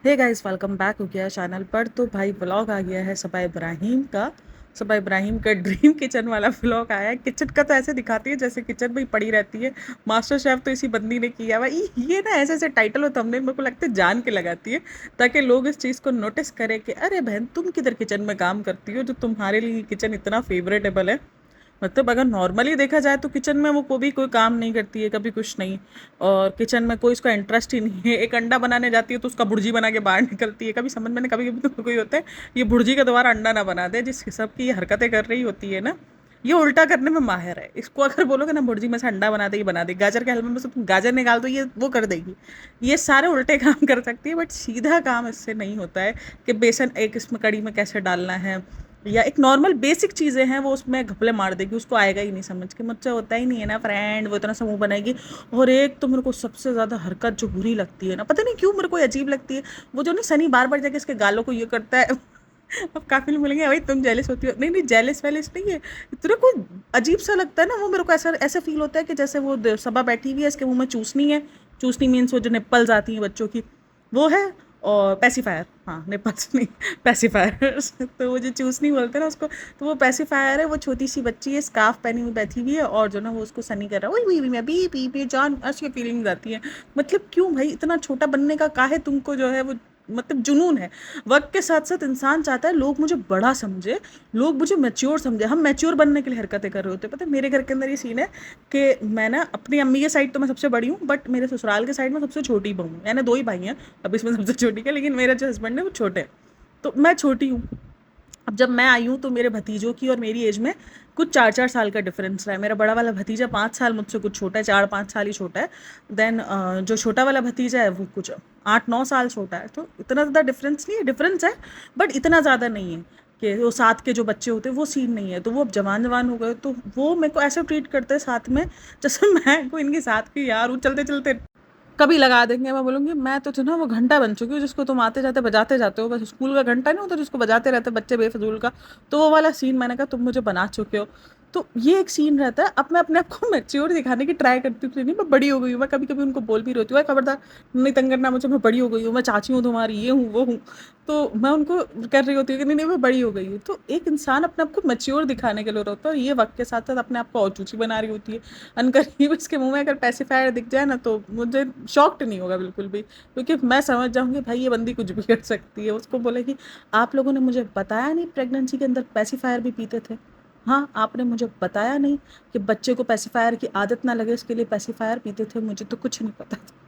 Hey guys, welcome back हो गया channel पर। तो भाई व्लॉग आ गया है सबा इब्राहिम का। सबा इब्राहिम का ड्रीम किचन वाला व्लॉग आया है। किचन का तो ऐसे दिखाती है जैसे किचन में ही पड़ी रहती है। मास्टर शेफ तो इसी बंदी ने किया हुआ ये ना ऐसे ऐसे टाइटल हो तुमने मेरे को लगता है जान के लगाती है, ताकि लोग इस चीज़ को नोटिस करें कि अरे बहन तुम किधर किचन में काम करती हो जो तुम्हारे लिए किचन इतना फेवरेटेबल है। मतलब अगर नॉर्मली देखा जाए तो किचन में वो कभी कोई काम नहीं करती है, कभी कुछ नहीं। और किचन में कोई उसका इंटरेस्ट ही नहीं है। एक अंडा बनाने जाती है तो उसका भुर्जी बना के बाहर निकलती है। कभी समझ में नहीं, कभी कभी तो कोई होता है ये भुर्जी का दोबारा अंडा ना बना दे जिस हिसाब की ये हरकतें कर रही होती है ना। ये उल्टा करने में माहिर है। इसको अगर बोलोगे ना भुर्जी में से अंडा बना देगी, बना देगी। गाजर के हलवे में से तुम गाजर निकाल दो, ये वो कर देगी। ये सारे उल्टे काम कर सकती है, बट सीधा काम इससे नहीं होता है कि बेसन एक इसमें कड़ी में कैसे डालना है, या एक नॉर्मल बेसिक चीज़ें हैं वो उसमें घपले मार देगी। उसको आएगा ही नहीं समझ के, मुझसे होता ही नहीं है ना फ्रेंड। वो इतना समूह बनाएगी। और एक तो मेरे को सबसे ज़्यादा हरकत जो बुरी लगती है ना, पता नहीं क्यों मेरे को अजीब लगती है, वो जो नहीं सनी बार बार जाके इसके गालों को ये करता है। अब काफी लोग मिलेंगे भाई तुम जेलिस होती हो, नहीं नहीं जेलिस वेलिस नहीं है। इतना कोई अजीब सा लगता है ना वो मेरे को। ऐसा ऐसा फील होता है कि जैसे वो सबा बैठी हुई है, इसके मुंह में चूसनी है। चूसनी मीन्स वो जो निप्पल्स आती हैं बच्चों की, वो है। और पैसिफायर, हाँ निप्पल्स नहीं, पैसिफायर। तो वो जो चूसनी बोलते हैं ना उसको, तो वो पैसिफायर है। वो छोटी सी बच्ची है, स्कार्फ पहनी हुई बैठी हुई है, और जो ना वो उसको सनी कर रहा है, वही मैं बी पी पी जान, ऐसी फीलिंग्स आती है। मतलब क्यों भाई इतना छोटा बनने का काहे तुमको जो है वो, मतलब जुनून है। वक्त के साथ साथ इंसान चाहता है लोग मुझे बड़ा समझे, लोग मुझे मैच्योर समझे। हम मैच्योर बनने के लिए हरकतें कर रहे होते हैं। पता है मेरे घर के अंदर ये सीन है कि मैं ना अपनी अम्मी के साइड तो मैं सबसे बड़ी हूँ, बट मेरे ससुराल के साइड में सबसे छोटी बहू हूँ। यानी दो ही भाई हैं, अब इसमें सबसे छोटी का, लेकिन मेरा जो हस्बैंड है वो छोटे हैं। तो मैं छोटी हूँ। अब जब मैं आई हूँ तो मेरे भतीजों की और मेरी एज में कुछ 4-4 साल का डिफरेंस रहा है। मेरा बड़ा वाला भतीजा 5 साल मुझसे कुछ छोटा है, 4-5 साल ही छोटा है। देन जो छोटा वाला भतीजा है वो कुछ 8-9 साल छोटा है। तो इतना ज़्यादा डिफरेंस नहीं है, डिफरेंस है बट इतना ज़्यादा नहीं है कि वो साथ के जो बच्चे होते हैं वो सीन नहीं है। तो वो अब जवान जवान हो गए, तो वो मेरे को ऐसे ट्रीट करते हैं साथ में जैसे मैं को इनके साथ की यार हूँ। चलते चलते कभी लगा देंगे, मैं बोलूँगी मैं तो ना वो घंटा बन चुकी हूँ जिसको तुम आते जाते बजाते जाते हो। बस स्कूल का घंटा नहीं होता जिसको बजाते रहते बच्चे बेफजूल का, तो वो वाला सीन मैंने कहा तुम मुझे बना चुके हो। तो ये एक सीन रहता है। अब मैं अपने आप को मैच्योर दिखाने की ट्राई करती हूँ, नहीं मैं बड़ी हो गई हूँ। मैं कभी कभी उनको बोल भी रहती हूँ, खबरदार नहीं तंग करना मुझे, मैं बड़ी हो गई हूँ, मैं चाची हूँ तुम्हारी, ये हूँ वो हूँ। तो मैं उनको कर रही होती हूँ कि नहीं नहीं मैं बड़ी हो गई हूँ। तो एक इंसान अपने आप को मैच्योर दिखाने के लिए होता है, और ये वक्त के साथ साथ अपने आप को और चूची बना रही होती है। अनकरीब इसके मुंह में अगर पैसिफायर दिख जाए ना तो मुझे शॉक्ड नहीं होगा बिल्कुल भी, क्योंकि मैं समझ जाऊंगी भाई ये बंदी कुछ भी कर सकती है। उसको बोलेगी आप लोगों ने मुझे बताया नहीं प्रेगनेंसी के अंदर पैसिफायर भी पीते थे। हाँ आपने मुझे बताया नहीं कि बच्चे को पैसिफायर की आदत ना लगे इसके लिए पैसिफायर पीते थे, मुझे तो कुछ नहीं पता था।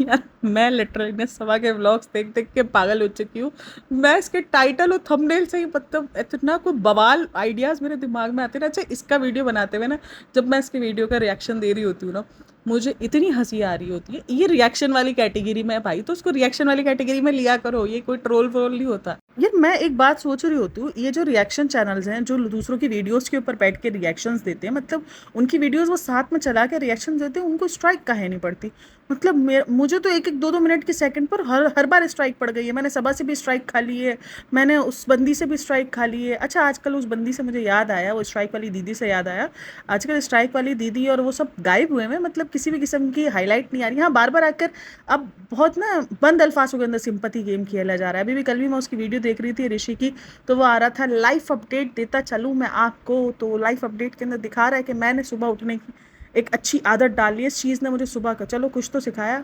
यार मैं लिटरली ने सवा के व्लॉग्स देख देख के पागल हो चुकी हूँ। मैं इसके टाइटल और थंबनेल से ही मतलब इतना कोई बवाल आइडियाज़ मेरे दिमाग में आते ना। अच्छा इसका वीडियो बनाते हुए ना, जब मैं इसके वीडियो का रिएक्शन दे रही होती हूँ ना, मुझे इतनी हंसी आ रही होती है। ये रिएक्शन वाली कैटेगरी में है भाई, तो उसको रिएक्शन वाली कैटेगरी में लिया करो, ये कोई ट्रोल व्रोल नहीं होता। यार मैं एक बात सोच रही होती हूँ, ये जो रिएक्शन चैनल्स हैं जो दूसरों की वीडियोस के ऊपर बैठ के रिएक्शंस देते हैं, मतलब उनकी वीडियोस वो साथ में चला के रिएक्शन देते हैं, उनको स्ट्राइक काहे नहीं पड़ती। मतलब मुझे तो एक एक दो दो मिनट के सेकंड पर हर हर बार स्ट्राइक पड़ गई है। मैंने सबा से भी स्ट्राइक खा ली है, मैंने उस बंदी से भी स्ट्राइक खा ली है। अच्छा आजकल उस बंदी से मुझे याद आया, वो स्ट्राइक वाली दीदी से याद आया, आजकल स्ट्राइक वाली दीदी और वो सब गायब हुए हैं। मतलब किसी भी किस्म की हाईलाइट नहीं आ रही। हाँ बार बार आकर अब बहुत ना बंद अल्फाजों के अंदर सिंपति गेम खेला जा रहा है। अभी भी कल भी मैं उसकी वीडियो देख रही थी ऋषि की, तो वो आ रहा था लाइफ अपडेट देता चलूँ मैं आपको। तो लाइफ अपडेट के अंदर दिखा रहा है कि मैंने सुबह उठने की एक अच्छी आदत डाल ली है। इस चीज़ ने मुझे सुबह का चलो कुछ तो सिखाया।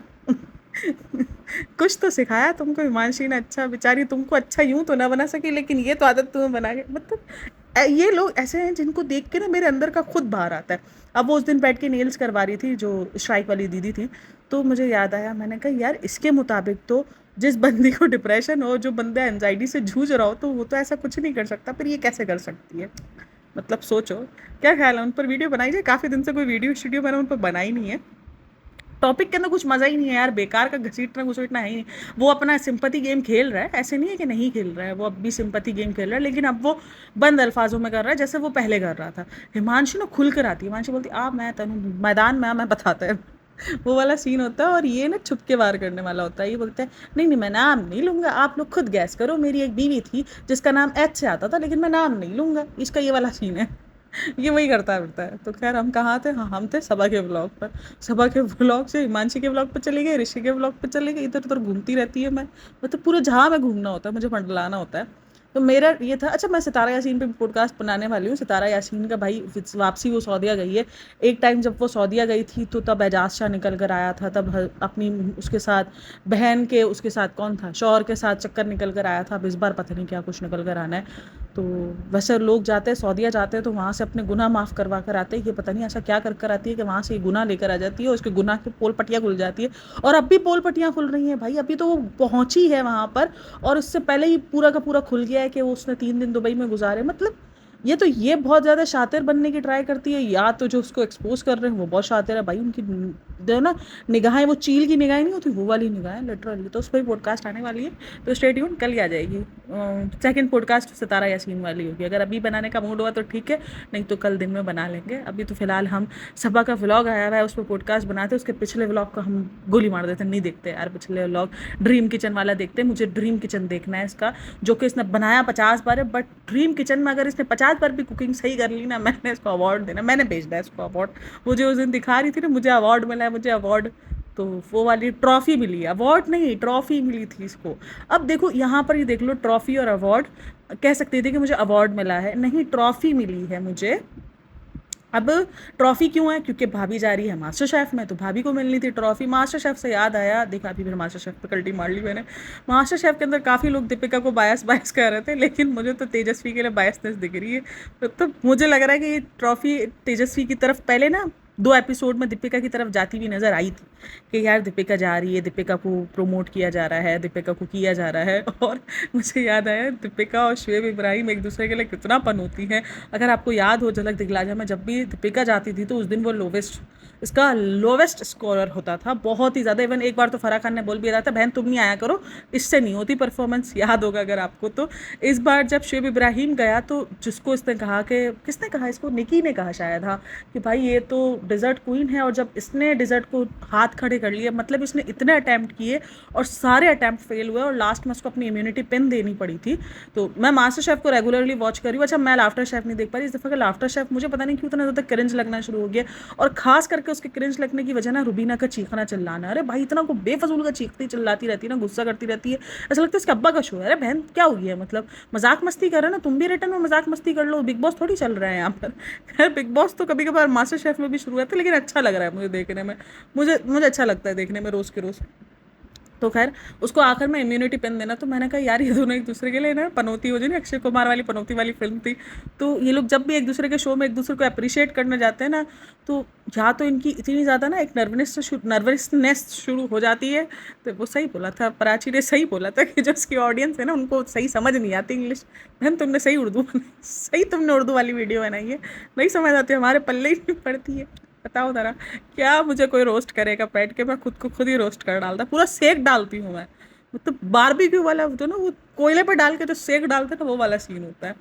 कुछ तो सिखाया तुमको हिमांशी ने। अच्छा बेचारी तुमको अच्छा यूं तो ना बना सकी, लेकिन ये तो आदत तुम्हें बना के, मतलब ये लोग ऐसे हैं जिनको देख के ना मेरे अंदर का खुद बाहर आता है। अब वो उस दिन बैठ के नेल्स करवा रही थी जो स्ट्राइक वाली दीदी थी, तो मुझे याद आया, मैंने कहा यार इसके मुताबिक तो जिस बंदी को डिप्रेशन हो, जो बंदा एंजाइटी से जूझ रहा हो, तो वो तो ऐसा कुछ नहीं कर सकता, फिर ये कैसे कर सकती है। मतलब सोचो क्या ख्याल है। उन पर वीडियो बनाई जाए, काफ़ी दिन से कोई वीडियो स्टूडियो मैंने उन पर बनाई नहीं है। टॉपिक के अंदर कुछ मज़ा ही नहीं है यार, बेकार का घसीटना घुसीटना है ही नहीं। वो अपना सिंपति गेम खेल रहा है, ऐसे नहीं है कि नहीं खेल रहा है, वो अब भी सिंपति गेम खेल रहा है, लेकिन अब वो बंद अल्फाजों में कर रहा है जैसे वो पहले कर रहा था। हिमांशु ना खुल कर आती है, हिमांशु बोलती आ मैं तनु मैदान में आ मैं बताता है। वो वाला सीन होता है, और ये ना छुप के वार करने वाला होता है। ये बोलता है नहीं नहीं मैं नाम नहीं लूंगा, आप लोग खुद गैस करो, मेरी एक बीवी थी जिसका नाम एच से आता था लेकिन मैं नाम नहीं लूंगा। इसका ये वाला सीन है। ये वही करता फिरता है। तो खैर हम कहाँ थे, हाँ हम थे सबा के व्लॉग पर। सबा के व्लॉग से हिमांशी के व्लॉग पर चले गए, ऋषि के व्लॉग पर चले गए, इधर उधर घूमती रहती है मैं। मतलब पूरे जहाँ मैं घूमना होता है मुझे मंडलाना होता है। तो मेरा ये था। अच्छा, मैं सितारा यासीन पे पॉडकास्ट बनाने वाली हूँ। सितारा यासीन का भाई वापसी, वो सऊदीया गई है। एक टाइम जब वो सऊदीया गई थी तो तब एजाज शाह निकल कर आया था, तब अपनी उसके साथ बहन के, उसके साथ कौन था, शौहर के साथ चक्कर निकल कर आया था। अब इस बार पता नहीं क्या कुछ निकल कर आना है। तो वैसे लोग जाते हैं सऊदीया, जाते हैं तो वहाँ से अपने गुनाह माफ़ करवा कर आते हैं। ये पता नहीं ऐसा क्या कर कर आती है कि वहाँ से ये गुनाह लेकर आ जाती है और उसके गुनाह की पोल पट्टियाँ खुल जाती है। और अब भी पोल पट्टियाँ खुल रही हैं भाई, अभी तो वो पहुँची है वहाँ पर। और उससे पहले ही पूरा का पूरा खुल गया है कि वो उसने 3 दिन दुबई में गुजारे। मतलब ये बहुत ज़्यादा शातिर बनने की ट्राई करती है, या तो जो उसको एक्सपोज कर रहे हैं वो बहुत शातिर है भाई। उनकी जो है ना निगाहें, वो चील की निगाहें नहीं होती, वो वाली निगाहें लिटरली। तो उस पर पॉडकास्ट आने वाली है, तो स्टे ट्यून, कल ही आ जाएगी। सेकंड पॉडकास्ट सितारा यासीन वाली होगी। अगर अभी बनाने का मूड हुआ तो ठीक है, नहीं तो कल दिन में बना लेंगे। अभी तो फिलहाल हम सबा का व्लॉग आया हुआ है, उस पर पॉडकास्ट बनाते, उसके पिछले व्लॉग को हम गोली मार देते, नहीं देखते यार पिछले व्लॉग। ड्रीम किचन वाला देखते, मुझे ड्रीम किचन देखना है इसका, जो कि इसने बनाया 50 बार है। बट ड्रीम किचन में अगर इसने 50 बार भी कुकिंग सही कर ली ना, मैंने इसको अवार्ड देना, मैंने भेजना है इसको अवार्ड। मुझे उस दिन दिखा रही थी ना, मुझे अवार्ड मिला है, मुझे अवार्ड। तो वो वाली ट्रॉफी मिली है, अवार्ड नहीं ट्रॉफी मिली थी इसको। अब देखो यहाँ पर ये देख लो, ट्रॉफी और अवार्ड। कह सकते थे कि मुझे अवार्ड मिला है, नहीं ट्रॉफी मिली है मुझे। अब ट्रॉफी क्यों है, क्योंकि भाभी जा रही है मास्टर शेफ में, तो भाभी को मिलनी थी ट्रॉफी। मास्टर शेफ से याद आया, देखा अभी फिर मास्टर शेफ पे कल्टी मार ली मैंने। मास्टर शेफ के अंदर काफ़ी लोग दीपिका को बायस बायस कर रहे थे, लेकिन मुझे तो तेजस्वी के लिए बायसनेस दिख रही है। तो मुझे लग रहा है कि ये ट्रॉफी तेजस्वी की तरफ पहले ना 2 एपिसोड में दीपिका की तरफ जाती हुई नजर आई थी, कि यार दीपिका जा रही है, दीपिका को प्रमोट किया जा रहा है, दीपिका को किया जा रहा है। और मुझे याद आया दीपिका और शुएब इब्राहिम एक दूसरे के लिए कितना पन होती है। अगर आपको याद हो झलक दिखलाजा में, जब भी दीपिका जाती थी तो उस दिन वो इसका लोवेस्ट स्कोरर होता था, बहुत ही ज़्यादा। इवन एक बार तो फराह खान ने बोल भी रहा था, बहन तुम नहीं आया करो, इससे नहीं होती परफॉर्मेंस, याद होगा अगर आपको। तो इस बार जब शुएब इब्राहिम गया तो जिसको इसने कहा कि, किसने कहा इसको, निकी ने कहा शायद, हाँ, कि भाई ये तो डिज़र्ट क्वीन है। और जब इसने डिज़र्ट को हाथ खड़े कर लिए, मतलब इसने इतने अटैम्प्ट किए और सारे अटैम्प्ट फेल हुए, और लास्ट में उसको अपनी इम्यूनिटी पिन देनी पड़ी थी। तो मैं मास्टर शेफ को रेगुलरली वॉच करी हूँ। अच्छा, मैं लाफ्टर शेफ नहीं देख पा रही, इस दफ़ा का लाफ्टर शेफ मुझे पता नहीं क्यों इतना ज़्यादा क्रिंज लगना शुरू हो गया। और खास करके उसके क्रिंज लगने की वजह ना रुबीना का चीखना चिल्लाना। अरे भाई इतना को बेफजूल का चीखती चिल्लाती रहती है ना, गुस्सा करती रहती है, ऐसा लगता है इसके अब्बा का शो है। अरे बहन क्या हो गया है, मतलब मजाक मस्ती कर रहे हो ना, तुम भी रिटर्न में मजाक मस्ती कर लो, बिग बॉस थोड़ी चल रहा है यहाँ पर। खैर बिग बॉस तो कभी कभार मास्टर शेफ में भी शुरू हुआ था, लेकिन अच्छा लग रहा है मुझे देखने में। मुझे अच्छा लगता है देखने में रोज़ के रोज़। तो खैर उसको आखिर में इम्यूनिटी पिन देना, तो मैंने कहा यार ये दोनों एक दूसरे के लिए ना, पनौती हो, जो नहीं अक्षय कुमार वाली पनौती वाली फिल्म थी, तो ये लोग जब भी एक दूसरे के शो में एक दूसरे को अप्रिशिएट करने जाते हैं ना, तो या तो इनकी इतनी ज़्यादा ना एक नर्वसनेस शुरू हो जाती है। तो वो सही बोला था, प्राची ने सही बोला था कि जो उसकी ऑडियंस है ना, उनको सही समझ नहीं आती इंग्लिश। बहन तुमने सही उर्दू बनाई, सही तुमने उर्दू वाली वीडियो बनाई है, नहीं समझ आती, हमारे पल्ले ही नहीं पड़ती है। बताओ जरा, क्या मुझे कोई रोस्ट करेगा बैठ के, मैं खुद को खुद ही रोस्ट कर डालता, पूरा सेक डालती हूँ मैं। मतलब बारबेक्यू वाला होता है ना, वो कोयले पर डाल के जो सेक डालते हैं ना, वो वाला सीन होता है।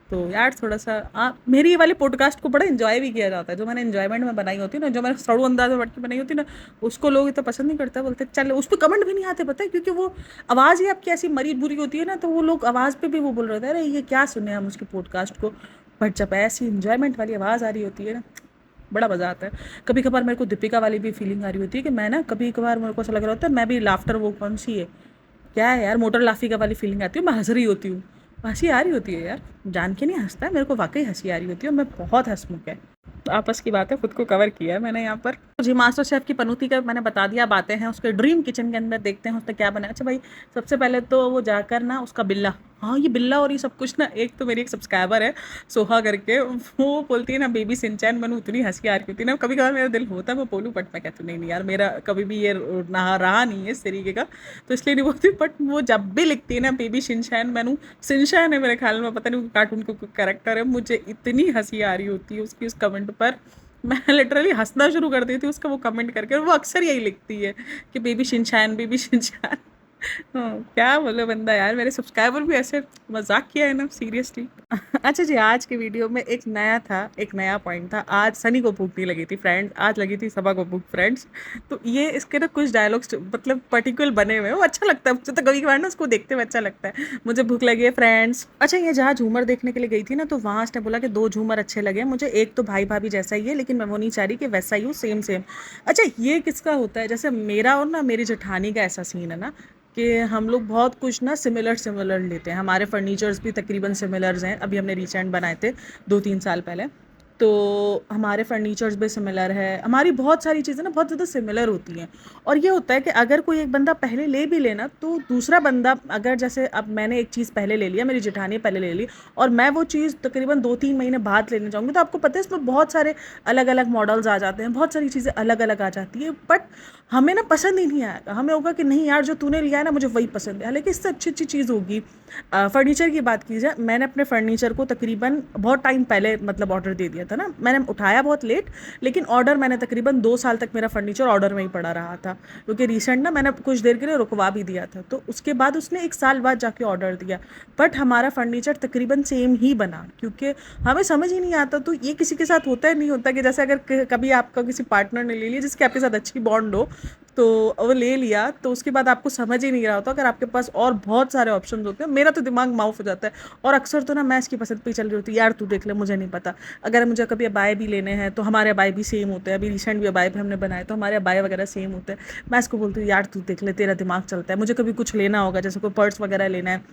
तो यार थोड़ा सा मेरी ये वाली पॉडकास्ट को बड़ा इन्जॉय भी किया जाता है, जो मैंने इन्जॉयमेंट में बनाई होती है ना, जो मैंने सड़ू अंदाज में बैठ के बनाई होती है ना, उसको लोग इतना पसंद नहीं करते, बोलते चल, उस पर कमेंट भी नहीं आते, पता है, क्योंकि वो आवाज़ ही आपकी ऐसी मरी बुरी होती है ना, तो वो लोग आवाज़ पे भी वो बोल रहे थे, अरे ये क्या सुने हम उसकी पॉडकास्ट को। बट जब ऐसी इन्जॉयमेंट वाली आवाज़ आ रही होती है ना, बड़ा मज़ा आता है। कभी कभार मेरे को दीपिका वाली भी फीलिंग आ रही होती है कि मैं ना, कभी कभार मेरे को ऐसा लग रहा होता है मैं भी लाफ्टर, वो कौन सी है, क्या है यार, मोटर लाफिका वाली फीलिंग आती है, मैं हंस रही होती हूँ, हंसी आ रही होती है यार, जान के नहीं हंसता है, मेरे को वाकई हंसी आ रही होती है, और मैं बहुत हंसमुख है। तो आपस की बात है, खुद को कवर किया है मैंने यहाँ पर। जी मास्टर शेफ की पनौती का मैंने बता दिया, बातें हैं उसके ड्रीम किचन के अंदर, देखते हैं उसने क्या बनाया। अच्छा भाई, सबसे पहले तो वो जाकर ना उसका बिल्ला, हाँ ये बिल्ला और ये सब कुछ ना, एक तो मेरी एक सब्सक्राइबर है सोहा करके, वो बोलती है ना बेबी सिंचैन बनूँ, इतनी हंसी आ रही होती है ना, कभी कभार मेरा दिल होता है मैं बोलूँ, बट मैं कहती हूँ नहीं नहीं यार, मेरा कभी भी ये रहा नहीं है इस तरीके का, तो इसलिए नहीं बोलती। बट वो जब भी लिखती है ना बेबी सिंचैन बनूँ, सिंचैन है मेरे ख्याल में, पता नहीं कार्टून को कैरेक्टर है, मुझे इतनी हंसी आ रही होती है उसकी उस कमेंट पर, मैं लिटरली हंसना शुरू कर देती हूँ उसका वो कमेंट करके। और वो अक्सर यही लिखती है कि बेबी शिनचैन, बेबी शिनचैन। क्या बोले बंदा यार, मेरे सब्सक्राइबर भी ऐसे मजाक किया है ना सीरियसली। अच्छा जी, आज की वीडियो में एक नया पॉइंट था। आज सनी को भूख नहीं लगी थी फ्रेंड, आज लगी थी सबा को भूख फ्रेंड्स। तो ये इसके ना कुछ डायलॉग्स मतलब पर्टिकुलर बने हुए हैं, वो अच्छा लगता है मुझे। तो कभी कभार ना उसको देखते हुए अच्छा लगता है, मुझे भूख लगी है फ्रेंड्स। अच्छा, ये जहाँ झूमर देखने के लिए गई थी ना, तो वहाँ उसने बोला कि 2 झूमर अच्छे लगे मुझे। एक तो भाई भाभी जैसा ही है, लेकिन मैं वो नहीं चाह रही कि वैसा ही हो, सेम सेम। अच्छा, ये किसका होता है? जैसे मेरा और ना मेरी जेठानी का ऐसा सीन है ना कि हम लोग बहुत कुछ ना सिमिलर सिमिलर लेते हैं। हमारे फर्नीचर्स भी तकरीबन सिमिलर्स हैं। अभी हमने रिसेंट बनाए थे 2-3 साल पहले। तो हमारे फर्नीचर्स भी सिमिलर है, हमारी बहुत सारी चीज़ें ना बहुत ज़्यादा सिमिलर होती हैं। और ये होता है कि अगर कोई एक बंदा पहले ले भी लेना, तो दूसरा बंदा, अगर जैसे अब मैंने एक चीज़ पहले ले लिया, मेरी जेठानी पहले ले ली, और मैं वो चीज़ तकरीबन 2-3 महीने बाद लेने जाऊँगी, तो आपको पता है इसमें बहुत सारे अलग अलग मॉडल्स आ जाते हैं, बहुत सारी चीज़ें अलग अलग आ जाती है। बट हमें ना पसंद ही नहीं आएगा, हमें होगा कि नहीं यार, जो तूने लिया है ना मुझे वही पसंद है। हालांकि इससे अच्छी अच्छी चीज़ होगी। फर्नीचर की बात की जाए, मैंने अपने फर्नीचर को तकरीबन बहुत टाइम पहले मतलब ऑर्डर दे दिया था ना। मैंने उठाया बहुत लेट, लेकिन ऑर्डर मैंने तकरीबन 2 साल तक मेरा फर्नीचर ऑर्डर में ही पड़ा रहा था, क्योंकि रिसेंट ना मैंने कुछ देर के लिए रुकवा भी दिया था। तो उसके बाद उसने 1 साल बाद जाके ऑर्डर दिया। बट हमारा फर्नीचर तकरीबन सेम ही बना, क्योंकि हमें समझ ही नहीं आता। तो ये किसी के साथ होता है, नहीं होता कि जैसे अगर कभी आपका किसी पार्टनर ने ले लिया जिसके आपके साथ अच्छी बॉन्ड हो, तो वो ले लिया, तो उसके बाद आपको समझ ही नहीं रहा होता, अगर आपके पास और बहुत सारे ऑप्शन होते हैं। मेरा तो दिमाग माउफ हो जाता है। और अक्सर तो ना मैं इसकी पसंद पे ही चल रही होती है, यार तू देख ले, मुझे नहीं पता। अगर मुझे कभी अबाए भी लेने हैं, तो हमारे अबाए भी सेम होते हैं। अभी रिसेंट भी अबाए भी हमने बनाए, तो हमारे अबाए वगैरह सेम होते हैं। मैं इसको बोलती हूँ, यार तू देख ले, तेरा दिमाग चलता है। मुझे कभी कुछ लेना होगा, जैसे कोई पर्स वगैरह लेना है,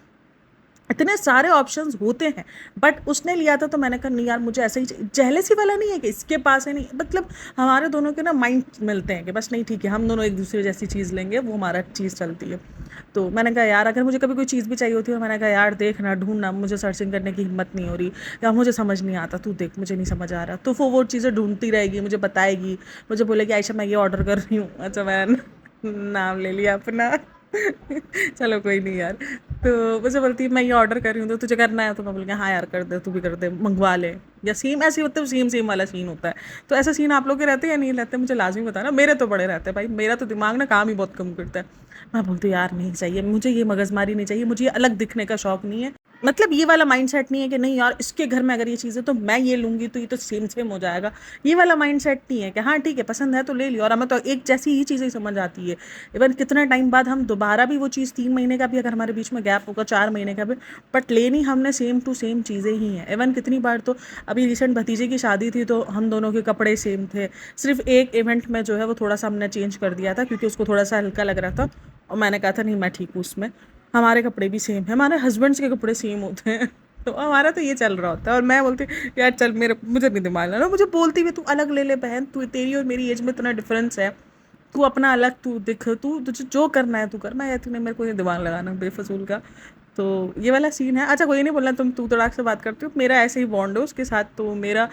इतने सारे ऑप्शंस होते हैं। बट उसने लिया था, तो मैंने कहा नहीं यार, मुझे ऐसा ही जेलसी वाला नहीं है कि इसके पास है, नहीं मतलब हमारे दोनों के ना माइंड मिलते हैं कि बस नहीं ठीक है, हम दोनों एक दूसरे जैसी चीज़ लेंगे, वो हमारा चीज़ चलती है। तो मैंने कहा यार, अगर मुझे कभी कोई चीज़ भी चाहिए होती है, मैंने कहा यार देखना, ढूंढना, मुझे सर्चिंग करने की हिम्मत नहीं हो रही, या मुझे समझ नहीं आता, तू देख मुझे नहीं समझ आ रहा, तो वो चीज़ें ढूंढती रहेगी, मुझे बताएगी, मुझे बोलेगी आयशा मैं ये ऑर्डर कर रही हूँ। अच्छा, मैं नाम ले लिया अपना। चलो कोई नहीं यार। तो मुझे बोलती है मैं ये ऑर्डर कर रही हूँ, तो तुझे करना है? तो मैं बोल गया हाँ यार कर दे, तू भी कर दे, मंगवा ले। या सेम ऐसे मतलब सेम सेम वाला सीन होता है। तो ऐसा सीन आप लोग के रहते हैं या नहीं रहते, मुझे लाजमी बताना। मेरे तो बड़े रहते हैं भाई, मेरा तो दिमाग ना काम ही बहुत कम करता है। मैं बोलती हूँ यार नहीं चाहिए मुझे, ये मगजमारी नहीं चाहिए, मुझे ये अलग दिखने का शौक नहीं है। मतलब ये वाला माइंडसेट नहीं है कि नहीं यार इसके घर में अगर ये चीज़ है तो मैं ये लूंगी तो ये तो सेम सेम हो जाएगा। ये वाला माइंडसेट नहीं है कि हाँ ठीक है पसंद है तो ले लियो, और हमें तो एक जैसी ही चीज़ें समझ आती है। इवन कितना टाइम बाद हम दोबारा भी वो चीज़, 3 महीने का भी अगर हमारे बीच में गैप होगा, 4 महीने का भी, बट लेनी हमने सेम टू सेम चीज़ें ही हैं। इवन कितनी बार तो अभी रिसेंट भतीजे की शादी थी, तो हम दोनों के कपड़े सेम थे। सिर्फ एक इवेंट में जो है वो थोड़ा सा हमने चेंज कर दिया था, क्योंकि उसको थोड़ा सा हल्का लग रहा था, और मैंने कहा था नहीं मैं ठीक हूँ उसमें। हमारे कपड़े भी सेम है, हमारे हस्बैंड्स के कपड़े सेम होते हैं। तो हमारा तो ये चल रहा होता है। और मैं बोलती यार चल, मेरे मुझे नहीं दिमाग लगा, मुझे बोलती हुई तू अलग ले ले बहन, तू तेरी और मेरी एज में इतना डिफरेंस है, तू अपना अलग तू दिख, तू तुझे जो करना है तू कर। मैं कहती नहीं, मेरे को ये दिमाग लगाना बेफजूल का। तो ये वाला सीन है। अच्छा कोई नहीं, बोलना तुम तू तड़ाक से बात करती हो, मेरा ऐसे ही बॉन्ड है उसके साथ। तो मेरा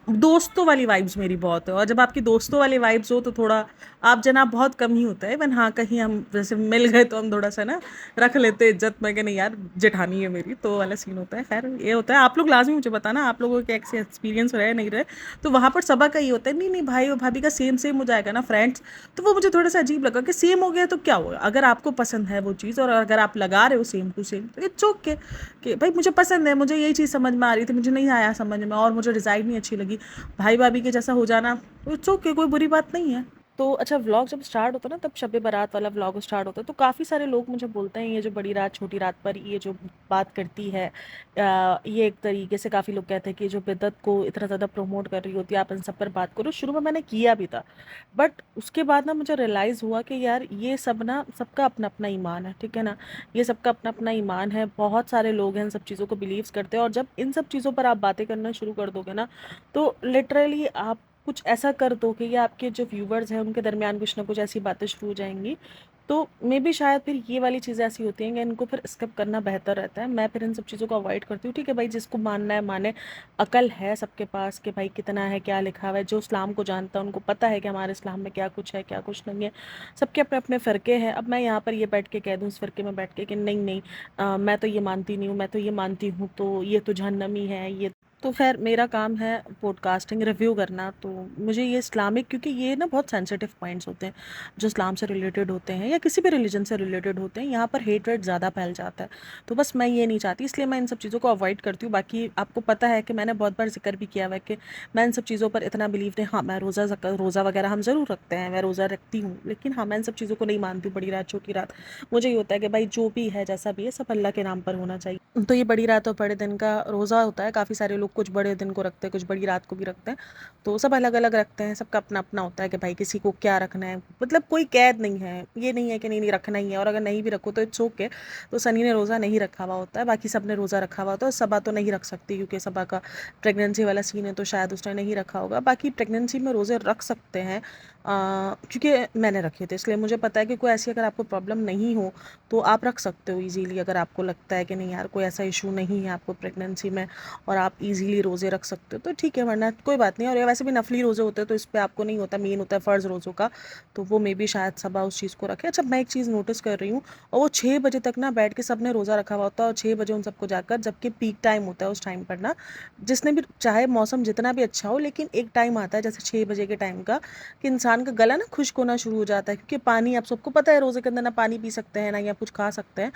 दोस्तों वाली वाइब्स मेरी बहुत है, और जब आपकी दोस्तों वाली वाइब्स हो तो थोड़ा आप जनाब बहुत कम ही होता है। इवन हाँ कहीं हम जैसे मिल गए तो हम थोड़ा सा ना रख लेते हैं इज्जत में कि नहीं यार जेठानी है मेरी, तो वाला सीन होता है। खैर ये होता है। आप लोग लाजमी मुझे बताना आप लोगों के ऐसे एक्सपीरियंस रहे नहीं रहे। तो वहाँ पर सबा का ये होता है, नहीं नहीं भाई और भाभी का सेम सेम हो जाएगा ना फ्रेंड्स। तो वो मुझे थोड़ा सा अजीब लगा कि सेम हो गया तो क्या होगा, अगर आपको पसंद है वो चीज़ और अगर आप लगा रहे हो सेम टू सेम, तो इट्स ओके कि भाई मुझे पसंद है, मुझे यही चीज़ समझ में आ रही थी, मुझे नहीं आया समझ में, और मुझे डिज़ाइन नहीं अच्छी लगी, भाई भाभी के जैसा हो जाना, तो इट्स ओके, कोई बुरी बात नहीं है। तो अच्छा, व्लॉग जब स्टार्ट होता है ना, तब शब बारात वाला व्लॉग स्टार्ट होता है, तो काफ़ी सारे लोग मुझे बोलते हैं ये जो बड़ी रात छोटी रात पर ये जो बात करती है, ये एक तरीके से काफ़ी लोग कहते हैं कि जो बिदअत को इतना ज़्यादा प्रमोट कर रही होती है, आप इन सब पर बात करो। शुरू में मैंने किया भी था, बट उसके बाद ना मुझे रियलाइज़ हुआ कि यार ये सब ना सबका अपना अपना ईमान है, ठीक है ना। ये सबका अपना अपना ईमान है, बहुत सारे लोग हैं इन सब चीज़ों को बिलीव्स करते हैं, और जब इन सब चीज़ों पर आप बातें करना शुरू कर दोगे ना, तो लिटरली आप कुछ ऐसा कर दो कि ये आपके जो व्यूवर्स हैं उनके दरमियान कुछ ना कुछ ऐसी बातें शुरू हो जाएंगी। तो मे बी शायद फिर ये वाली चीज़ें ऐसी होती हैं कि इनको फिर स्किप करना बेहतर रहता है। मैं फिर इन सब चीज़ों को अवॉइड करती हूँ। ठीक है भाई, जिसको मानना है माने, अकल है सबके पास कि भाई कितना है, क्या लिखा हुआ है। जो इस्लाम को जानता है उनको पता है कि हमारे इस्लाम में क्या कुछ है क्या कुछ नहीं है। सबके अपने अपने फ़िरके हैं। अब मैं यहाँ पर ये बैठ के कह दूँ इस फ़िरके में बैठ के कि नहीं नहीं, मैं तो ये मानती नहीं हूँ, मैं तो ये मानती हूँ, तो ये तो जहन्नमी है, ये तो ख़ैर मेरा काम है पॉडकास्टिंग रिव्यू करना, तो मुझे ये इस्लामिक, क्योंकि ये ना बहुत सेंसिटिव पॉइंट्स होते हैं जो इस्लाम से रिलेटेड होते हैं या किसी भी रिलीजन से रिलेटेड होते हैं, यहाँ पर हेट वेट ज़्यादा फैल जाता है। तो बस मैं ये नहीं चाहती, इसलिए मैं इन सब चीज़ों को अवॉइड करती हूँ। बाकी आपको पता है कि मैंने बहुत बार जिक्र भी किया हुआ है कि मैं इन सब चीज़ों पर इतना बिलीव नहीं, हाँ मैं रोज़ा वगैरह हम ज़रूर रखते हैं, मैं रोज़ा रखती हूँ, लेकिन हाँ मैं इन सब चीज़ों को नहीं मानती हूँ, बड़ी रात छोटी रात। मुझे ये होता है कि भाई जो भी है जैसा भी है सब अल्लाह के नाम पर होना चाहिए। तो ये बड़ी रात और बड़े दिन का रोज़ा होता है, काफ़ी सारे लोग कुछ बड़े दिन को रखते हैं, कुछ बड़ी रात को भी रखते हैं, तो सब अलग अलग रखते हैं, सबका अपना अपना होता है कि भाई किसी को क्या रखना है, मतलब कोई कैद नहीं है, ये नहीं है कि नहीं नहीं रखना ही है, और अगर नहीं भी रखो तो इट्स ओके। तो सनी ने रोज़ा नहीं रखा हुआ होता है, बाकी सब ने रोज़ा रखा हुआ होता है। सबा तो नहीं रख सकती क्योंकि सबा का प्रेगनेंसी वाला सीन है, तो शायद उसने नहीं रखा होगा। बाकी प्रेगनेंसी में रोज़े रख सकते हैं, क्योंकि मैंने रखे थे इसलिए मुझे पता है कि कोई ऐसी अगर आपको प्रॉब्लम नहीं हो तो आप रख सकते हो इजीली। अगर आपको लगता है कि नहीं यार कोई ऐसा इशू नहीं है आपको प्रेगनेंसी में और आप इजीली रोज़े रख सकते हो तो ठीक है, वरना कोई बात नहीं। और ये वैसे भी नफली रोज़े होते हैं तो इस पर आपको नहीं होता, मेन होता है फ़र्ज़ रोज़ों का, तो वो मे भी शायद सबा उस चीज़ को रखे। अच्छा, मैं एक चीज़ नोटिस कर रही हूँ, और वो 6 बजे तक ना बैठ के सब ने रोज़ा रखा हुआ होता है, और 6 बजे उन सबको जाकर, जबकि पीक टाइम होता है उस टाइम पर ना, जिसने भी चाहे मौसम जितना भी अच्छा हो, लेकिन एक टाइम आता है जैसे 6 बजे के टाइम का कि इंसान का गला ना खुश्क होना शुरू हो जाता है, क्योंकि पानी आप सबको पता है रोज़े के अंदर ना पानी पी सकते हैं ना या कुछ खा सकते हैं,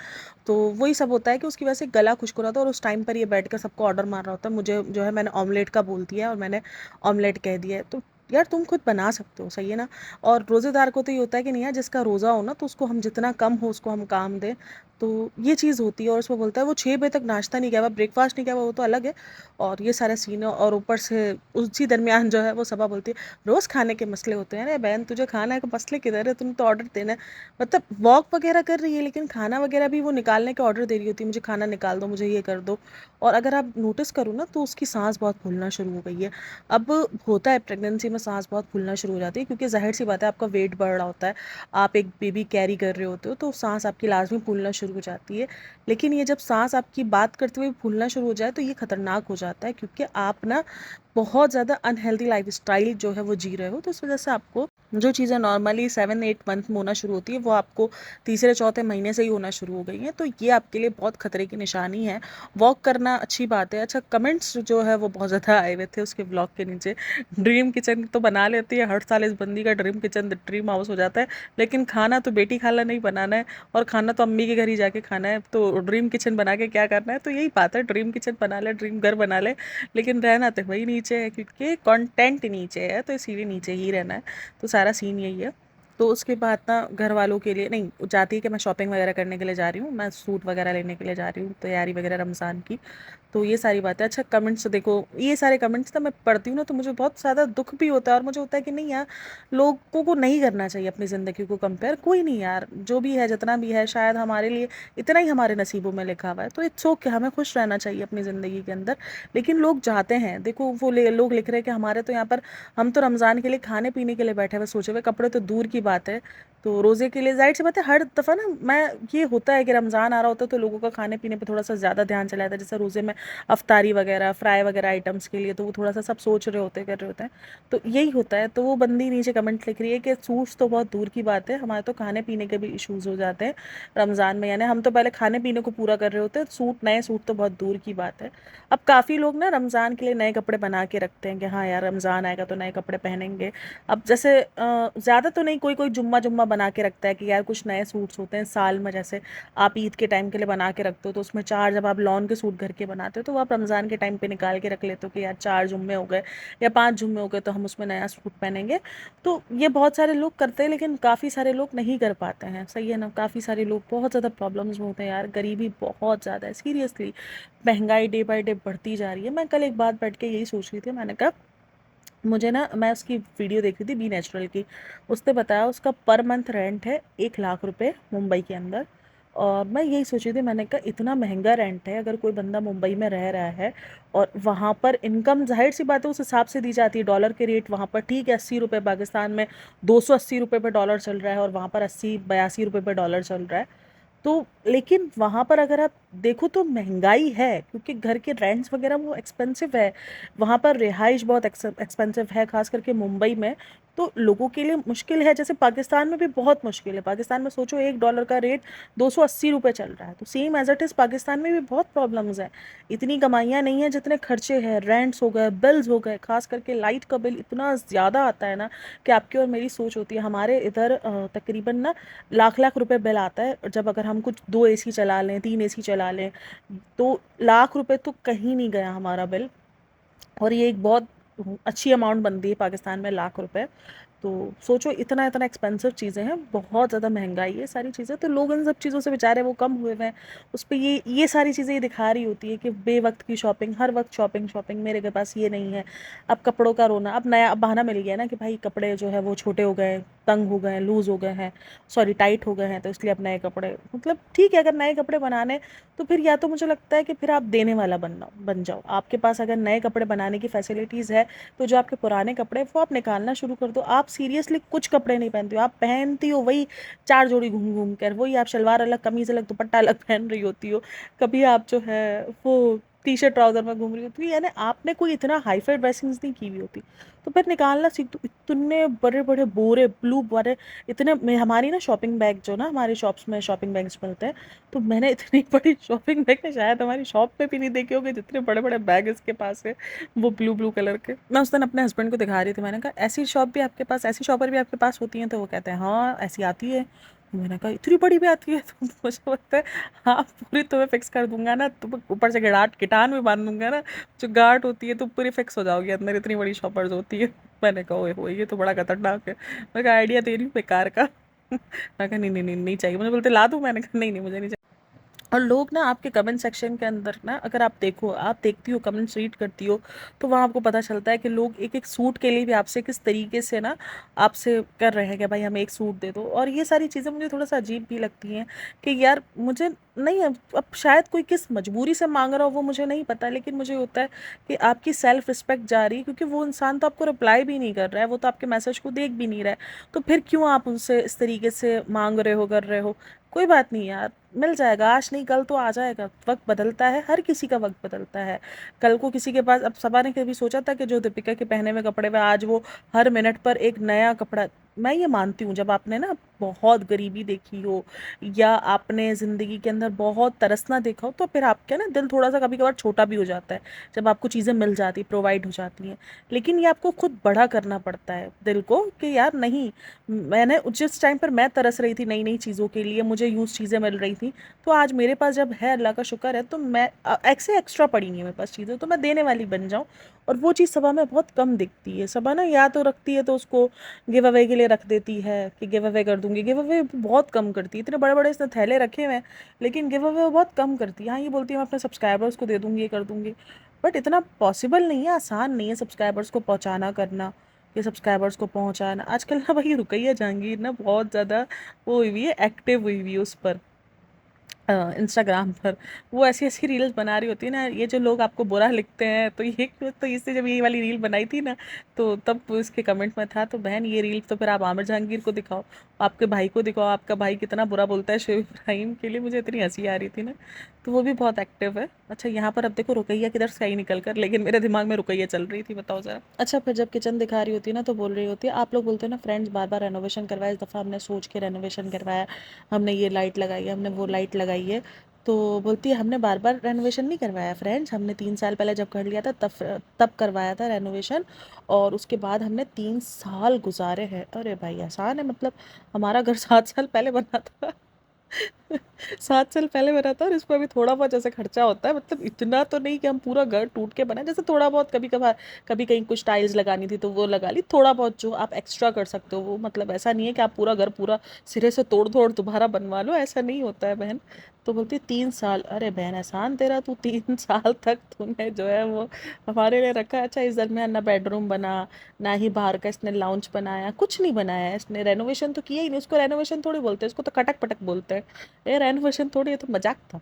तो वही सब होता है कि उसकी वजह से गला खुश्क हो रहा था, और उस टाइम पर ये बैठ कर सबको ऑर्डर मार रहा होता है। मुझे जो है मैंने ऑमलेट का बोल दिया और मैंने ऑमलेट कह दिया है, तो यार तुम खुद बना सकते हो, सही है ना। और रोज़ेदार को तो ये होता है कि नहीं यार जिसका रोज़ा हो ना तो उसको हम जितना कम हो उसको हम काम दें, तो ये चीज़ होती है। और उसमें बोलता है वो 6 बजे तक नाश्ता नहीं किया हुआ, ब्रेकफास्ट नहीं किया हुआ, वो तो अलग है, और ये सारा सीन है। और ऊपर से उसी दरमियान जो है वो सबा बोलती है रोज़ खाने के मसले होते हैं। अरे बहन तुझे खाना है, मसले किधर है, तुम तो ऑर्डर देना है, मतलब वॉक वगैरह कर रही है लेकिन खाना वगैरह भी वो निकालने के ऑर्डर दे रही होती है, मुझे खाना निकाल दो, मुझे ये कर दो। और अगर आप नोटिस करो ना तो उसकी सांस बहुत फूलना शुरू हो गई है। अब होता है प्रेगनेंसी में सांस बहुत फूलना शुरू हो जाती है, क्योंकि जाहिर सी बात है आपका वेट बढ़ रहा होता है, आप एक बेबी कैरी कर रहे होते हो, तो सांस आपकी लाजमी फूलना शुरू हो जाती है। लेकिन ये जब सांस आपकी बात करते हुए फूलना शुरू हो जाए तो ये खतरनाक हो जाता है, क्योंकि आप ना बहुत ज़्यादा अनहेल्दी लाइफ स्टाइल जो है वो जी रहे हो, तो इस वजह से आपको जो चीज़ें नॉर्मली 7-8 मंथ में होना शुरू होती है वो आपको तीसरे चौथे महीने से ही होना शुरू हो गई हैं, तो ये आपके लिए बहुत खतरे की निशानी है। वॉक करना अच्छी बात है। अच्छा, कमेंट्स जो है वो बहुत ज़्यादा आए हुए थे उसके ब्लॉग के नीचे, ड्रीम किचन तो बना लेती है, हर साल इस बंदी का ड्रीम किचन ड्रीम हाउस हो जाता है, लेकिन खाना तो बेटी खाला नहीं बनाना है, और खाना तो अम्मी के घर ही जाके खाना है, तो ड्रीम किचन बना के क्या करना है। तो यही बात है, ड्रीम किचन बना ले, ड्रीम घर बना ले, लेकिन रहना तो वही नीचे है, क्योंकि कंटेंट नीचे है तो इसीलिए नीचे ही रहना है। तो सारा सीन यही है। तो उसके बाद ना घर वालों के लिए नहीं जाती है कि मैं शॉपिंग वगैरह करने के लिए जा रही हूँ, मैं सूट वगैरह लेने के लिए जा रही हूँ, तैयारी वगैरह रमज़ान की, तो ये सारी बातें। अच्छा, कमेंट्स देखो, ये सारे कमेंट्स ना मैं पढ़ती हूँ ना तो मुझे बहुत ज़्यादा दुख भी होता है, और मुझे होता है कि नहीं यार, लोगों को नहीं करना चाहिए अपनी ज़िंदगी को कंपेयर। कोई नहीं यार, जो भी है जितना भी है शायद हमारे लिए इतना ही हमारे नसीबों में लिखा हुआ है, तो इट्स ओके, हमें खुश रहना चाहिए अपनी ज़िंदगी के अंदर। लेकिन लोग चाहते हैं, देखो वो लोग लिख रहे हैं कि हमारे तो यहाँ पर, हम तो रमज़ान के लिए खाने पीने के लिए बैठे हुए, सोचे हुए, कपड़े तो दूर की बात है, तो रोज़े के लिए जाहिर सी बात है हर दफ़ा ना मैं, ये होता है कि रमज़ान आ रहा होता है तो लोगों का खाने पीने पे थोड़ा सा ज़्यादा ध्यान चला जाता है, जैसे रोज़े में अफ्तारी वगैरह फ्राई वगैरह आइटम्स के लिए, तो वो थोड़ा सा सब सोच रहे होते कर रहे होते हैं, तो यही होता है। तो वो बंदी नीचे कमेंट लिख रही है कि सूट्स तो बहुत दूर की बात है, हमारे तो खाने पीने के भी इशूज़ हो जाते हैं रमज़ान में, यानी हम तो पहले खाने पीने को पूरा कर रहे होते हैं, सूट नए सूट तो बहुत दूर की बात है। अब काफ़ी लोग ना रमज़ान के लिए नए कपड़े बना के रखते हैं कि हाँ यार रमज़ान आएगा तो नए कपड़े पहनेंगे। अब जैसे ज़्यादा तो नहीं, कोई कोई जुम्मा जुम्मा बना के रखता है कि यार कुछ नए सूट्स होते हैं साल में, जैसे आप ईद के टाइम के लिए बना के रखते हो तो उसमें 4, जब आप लॉन के सूट घर के बनाते हो तो वो आप रमज़ान के टाइम पे निकाल के रख लेते हो कि यार 4 जुम्मे हो गए या 5 जुम्मे हो गए तो हम उसमें नया सूट पहनेंगे। तो ये बहुत सारे लोग करते हैं, लेकिन काफ़ी सारे लोग नहीं कर पाते हैं, सही है ना। काफ़ी सारे लोग बहुत ज़्यादा प्रॉब्लम्स में होते हैं यार, गरीबी बहुत ज़्यादा है सीरियसली, महंगाई डे बाय डे बढ़ती जा रही है। मैं कल एक बात बैठ के यही सोच रही थी, मैंने कहा मुझे ना, मैं उसकी वीडियो देख रही थी बी नेचुरल की, उसने बताया उसका पर मंथ रेंट है 1 लाख रुपए मुंबई के अंदर। और मैं यही सोच रही थी, मैंने कहा इतना महंगा रेंट है, अगर कोई बंदा मुंबई में रह रहा है और वहाँ पर इनकम जाहिर सी बात है उस हिसाब से दी जाती है, डॉलर के रेट वहाँ पर ठीक है 80 रुपये, पाकिस्तान में 280 रुपये पर डॉलर चल रहा है और वहाँ पर 80-82 रुपये पर डॉलर चल रहा है। तो लेकिन वहाँ पर अगर आप देखो तो महंगाई है, क्योंकि घर के रेंट्स वगैरह वो एक्सपेंसिव है, वहाँ पर रिहाइश बहुत एक्सपेंसिव है, खास करके मुंबई में। तो लोगों के लिए मुश्किल है, जैसे पाकिस्तान में भी बहुत मुश्किल है। पाकिस्तान में सोचो $1 का रेट 280 रुपये चल रहा है, तो same as it is Pakistan में भी बहुत प्रॉब्लम्स हैं। इतनी कमाइयाँ नहीं है जितने खर्चे हैं, रेंट्स हो गए, बिल्स हो गए, खास करके लाइट का बिल इतना ज़्यादा आता है ना कि आपकी और मेरी सोच होती है। हमारे इधर तकरीबन ना लाख लाख रुपए बिल आता है, जब अगर हम कुछ 2 एसी चला लें, 3 एसी चला लें, तो लाख रुपए तो कहीं नहीं गया हमारा बिल। और ये एक बहुत अच्छी अमाउंट बनती है पाकिस्तान में, लाख रुपए। तो सोचो इतना इतना एक्सपेंसिव चीज़ें हैं, बहुत ज़्यादा महंगाई है सारी चीज़ें, तो लोग इन सब चीज़ों से बेचारे वो कम हुए हुए हैं। उस पे ये सारी चीज़ें ये दिखा रही होती है कि बेवक्त की शॉपिंग, हर वक्त शॉपिंग शॉपिंग, मेरे के पास ये नहीं है। अब कपड़ों का रोना, अब नया अब बहाना मिल गया ना कि भाई कपड़े जो है वो छोटे हो गए, तंग हो गए, लूज़ हो गए हैं, सॉरी टाइट हो गए हैं, तो इसलिए अब नए कपड़े, मतलब ठीक है, अगर नए कपड़े बनाने, तो फिर या तो मुझे लगता है कि फिर आप देने वाला बन जाओ। आपके पास अगर नए कपड़े बनाने की फैसिलिटीज़ है, तो जो आपके पुराने कपड़े वो आप निकालना शुरू कर दो। आप सीरियसली कुछ कपड़े नहीं पहनती हो, आप पहनती हो वही 4 जोड़ी घूम घूम कर, वही आप शलवार अलग, कमीज़ अलग, दुपट्टा अलग पहन रही होती हो। कभी आप जो है वो टी शर्ट ट्राउज़र में घूम रही होती हो, यानी आपने कोई इतना हाई फाई ड्रेसिंग्स नहीं की हुई होती। तो फिर निकालना सीख दो। इतने बड़े बड़े बोरे ब्लू बड़े, इतने में हमारी ना शॉपिंग बैग, जो ना हमारी शॉप्स में शॉपिंग बैग्स मिलते हैं, तो मैंने इतनी बड़ी शॉपिंग बैग शायद हमारी शॉप पे भी नहीं देखे होंगे, जितने बड़े बड़े बैग इसके पास है, वो ब्लू ब्लू कलर के। मैं उस दिन अपने हस्बैंड को दिखा रही थी, मैंने कहा ऐसी शॉप भी आपके पास, ऐसी शॉपर भी आपके पास होती हैं? तो वो कहते हैं हाँ ऐसी आती है। तो मैंने कहा इतनी बड़ी भी आती है? तो मुझे लगता है हाँ, पूरी तुम्हें फिक्स कर दूंगा ना, तुम ऊपर से गिटार गिटार भी बांध दूंगा ना, जो गार्ड होती है, तो पूरी फिक्स हो जाओगी अंदर, इतनी बड़ी शॉपर्स होती है। मैंने कहा ओए हो, ये तो बड़ा खतरनाक है। मैंने कहा आइडिया दे रही हूँ बेकार का। मैं कहा नहीं नहीं नहीं नहीं चाहिए मुझे, बोलते ला दूँ? मैंने कहा नहीं नहीं मुझे नहीं चाहिए। और लोग ना आपके कमेंट सेक्शन के अंदर ना, अगर आप देखो, आप देखती हो, कमेंट्स रीड करती हो, तो वहाँ आपको पता चलता है कि लोग एक एक सूट के लिए भी आपसे किस तरीके से ना आपसे कर रहे हैं कि भाई हमें एक सूट दे दो। और ये सारी चीज़ें मुझे थोड़ा सा अजीब भी लगती हैं कि यार मुझे नहीं, अब शायद कोई किस मजबूरी से मांग रहा हो वो मुझे नहीं पता, लेकिन मुझे होता है कि आपकी सेल्फ रिस्पेक्ट जा रही है, क्योंकि वो इंसान तो आपको रिप्लाई भी नहीं कर रहा है, वो तो आपके मैसेज को देख भी नहीं रहा है। तो फिर क्यों आप उनसे इस तरीके से मांग रहे हो, कर रहे हो? कोई बात नहीं यार, मिल जाएगा, आज नहीं कल तो आ जाएगा। वक्त बदलता है, हर किसी का वक्त बदलता है। कल को किसी के पास, अब सबा ने कभी सोचा था कि जो दीपिका के पहने हुए कपड़े में आज वो हर मिनट पर एक नया कपड़ा। मैं ये मानती हूँ, जब आपने ना बहुत गरीबी देखी हो, या आपने ज़िंदगी के अंदर बहुत तरसना देखा हो, तो फिर आपका ना दिल थोड़ा सा कभी कभार छोटा भी हो जाता है, जब आपको चीज़ें मिल जाती, प्रोवाइड हो जाती हैं। लेकिन ये आपको खुद बड़ा करना पड़ता है दिल को, कि यार नहीं, मैंने जिस टाइम पर मैं तरस रही थी नई नई चीज़ों के लिए, मुझे यूज़ चीज़ें मिल रही थी, तो आज मेरे पास जब है, अल्लाह का शुक्र है, तो मैं ऐसे एक्स्ट्रा पड़ी नहीं है मेरे पास चीज़ें, तो मैं देने वाली बन जाऊँ। और वो चीज़ सबा में बहुत कम दिखती है। सबा ना या तो रखती है तो उसको गिव अवे के लिए रख देती है कि गिव अवे कर दूंगी, गिव अवे बहुत कम करती है। इतने बड़े बड़े इसने थैले रखे हुए हैं, लेकिन गिव अवे बहुत कम करती है। हाँ, ये बोलती है मैं अपने सब्सक्राइबर्स को दे दूंगी, ये कर दूंगी, बट इतना पॉसिबल नहीं है, आसान नहीं है सब्सक्राइबर्स को पहुँचाना करना, कि सब्सक्राइबर्स को पहुँचाना। आजकल ना भाई रुकैया जहांगीर ना बहुत ज़्यादा वो हुई हुई है, एक्टिव हुई हुई है उस पर, इंस्टाग्राम पर। वो ऐसी ऐसी रील्स बना रही होती है ना, ये जो लोग आपको बुरा लिखते हैं, तो ये तो इससे जब ये वाली रील बनाई थी ना, तो तब इसके कमेंट में था, तो बहन ये रील तो फिर आप आमिर जहांगीर को दिखाओ, आपके भाई को दिखाओ, आपका भाई कितना बुरा बोलता है शोएब इब्राहिम के लिए। मुझे इतनी हंसी आ रही थी ना, तो वो भी बहुत एक्टिव है। अच्छा, यहाँ पर अब देखो रुकैया किधर से आई निकल कर, लेकिन मेरे दिमाग में रुकैया चल रही थी, बताओ जरा। अच्छा, फिर जब किचन दिखा रही होती है ना, तो बोल रही होती है, आप लोग बोलते हो ना फ्रेंड्स बार बार रेनोवेशन करवाया, इस दफ़ा हमने सोच के रेनोवेशन करवाया, हमने ये लाइट लगाई है, हमने वो लाइट लगाई है। तो बोलती है हमने बार बार रेनोवेशन नहीं करवाया फ्रेंड्स, हमने 3 साल पहले जब कर लिया था तब तब करवाया था रेनोवेशन, और उसके बाद हमने 3 साल गुजारे हैं। अरे भाई आसान है, मतलब हमारा घर 7 साल पहले बना था। 7 साल पहले बना था, और इसमें अभी थोड़ा बहुत जैसे खर्चा होता है, मतलब इतना तो नहीं कि हम पूरा घर टूट के बनाए, जैसे थोड़ा बहुत कभी कभार, कभी कहीं कुछ टाइल्स लगानी थी तो वो लगा ली, थोड़ा बहुत जो आप एक्स्ट्रा कर सकते हो वो, मतलब ऐसा नहीं है कि आप पूरा घर पूरा सिरे से तोड़ तोड़ दोबारा बनवा लो, ऐसा नहीं होता है बहन। तो बोलती है 3 साल, अरे बहन एहसान तेरा, तू 3 साल तक तूने जो है वो हमारे लिए रखा। अच्छा, इस दरमियान ना बेडरूम बना, ना ही बाहर का इसने लाउंज बनाया, कुछ नहीं बनाया है इसने, रेनोवेशन तो किया ही नहीं। उसको रेनोवेशन थोड़ी बोलते हैं, उसको तो कटक पटक बोलते हैं। ये रेनोवेशन थोड़ी, ये तो मजाक था।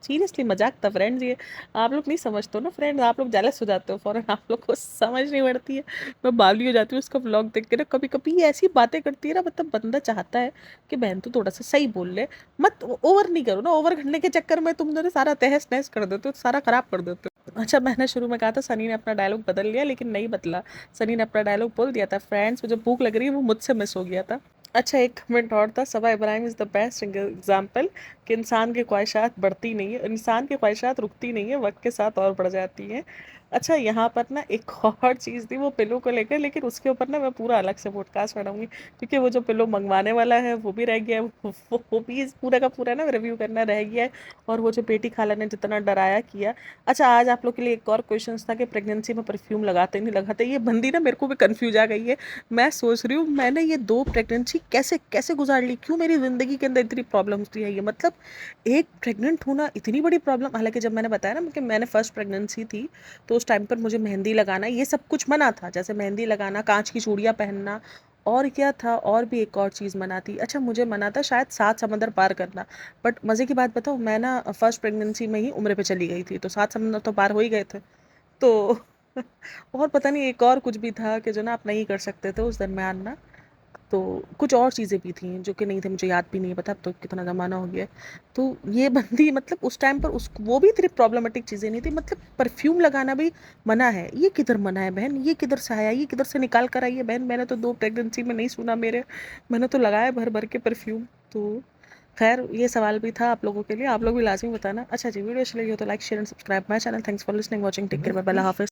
सीरियसली मजाक था फ्रेंड्स ये। आप लोग नहीं समझते हो ना फ्रेंड्स, आप लोग जेलस हो जाते हो फ़ौरन, आप लोग को समझ नहीं पड़ती है। मैं बावली हो जाती हूँ उसका व्लॉग देख के ना, कभी कभी ये ऐसी बातें करती है ना, मतलब बंदा चाहता है कि बहन तू थोड़ा सा सही बोल ले, मत ओवर नहीं करो ना, ओवर करने के चक्कर में तुम दोनों सारा तहस नहस कर देते हो, सारा खराब कर देते हो। अच्छा, मैंने शुरू में कहा था सनी ने अपना डायलॉग बदल लिया, लेकिन नहीं बदला। सनी ने अपना डायलॉग बोल दिया था, फ्रेंड्स मुझे भूख लग रही है, वो मुझसे मिस हो गया था। अच्छा, एक कमेंट और था, Saba Ibrahim is the best example कि इंसान की ख्वाहिशात बढ़ती नहीं है, इंसान की ख्वाहिशात रुकती नहीं है, वक्त के साथ और बढ़ जाती हैं। अच्छा, यहाँ पर ना एक और चीज़ थी वो पिलो को लेकर, लेकिन उसके ऊपर ना मैं पूरा अलग से पॉडकास्ट बनाऊंगी, क्योंकि वो जो पिलो मंगवाने वाला है वो भी रह गया है, वो भी इस पूरा का पूरा ना रिव्यू करना रह गया है। और वो जो बेटी खाला ने जितना डराया किया। अच्छा, आज आप लोग के लिए एक और क्वेश्चन था कि प्रेगनेंसी में परफ्यूम लगाते नहीं लगाते, ये बंदी ना मेरे को भी कन्फ्यूज आ गई है। मैं सोच रही हूँ मैंने ये 2 प्रेगनेंसी कैसे कैसे गुजार ली, क्यों मेरी ज़िंदगी के अंदर इतनी प्रॉब्लम्स थी है ये, मतलब एक प्रेग्नेंट होना इतनी बड़ी प्रॉब्लम। हालांकि जब मैंने बताया ना कि मैंने फर्स्ट प्रेगनेंसी थी, तो उस टाइम पर मुझे मेहंदी लगाना ये सब कुछ मना था, जैसे मेहंदी लगाना, कांच की चूड़ियाँ पहनना, और क्या था, और भी एक और चीज़ मना थी। अच्छा, मुझे मना था शायद 7 समंदर पार करना। बट मज़े की बात बताऊँ, मैं ना फर्स्ट प्रेगनेंसी में ही उम्र पे चली गई थी, तो 7 समंदर तो पार हो ही गए थे। तो और पता नहीं एक और कुछ भी था कि जो ना आप नहीं कर सकते थे उस दरमियान ना, तो कुछ और चीज़ें भी थी जो कि नहीं थे, मुझे याद भी नहीं है, पता अब तो कितना ज़माना हो गया है। तो ये बंदी मतलब उस टाइम पर उस वो भी इतनी प्रॉब्लमेटिक चीज़ें नहीं थी, मतलब परफ्यूम लगाना भी मना है, ये किधर मना है बहन, ये किधर से आया, ये किधर से निकाल कर आई है बहन, मैंने तो 2 प्रेगनेंसी में नहीं सुना मेरे, मैंने तो लगाया भर भर के परफ्यूम। तो खैर ये सवाल भी था आप लोगों के लिए, आप लोग भी लाजमी बताना। अच्छा जी, वीडियो अच्छी लगी हो तो like share and subscribe my channel. Thanks for listening watching, take care, bye bye, अल्लाह हाफिज़।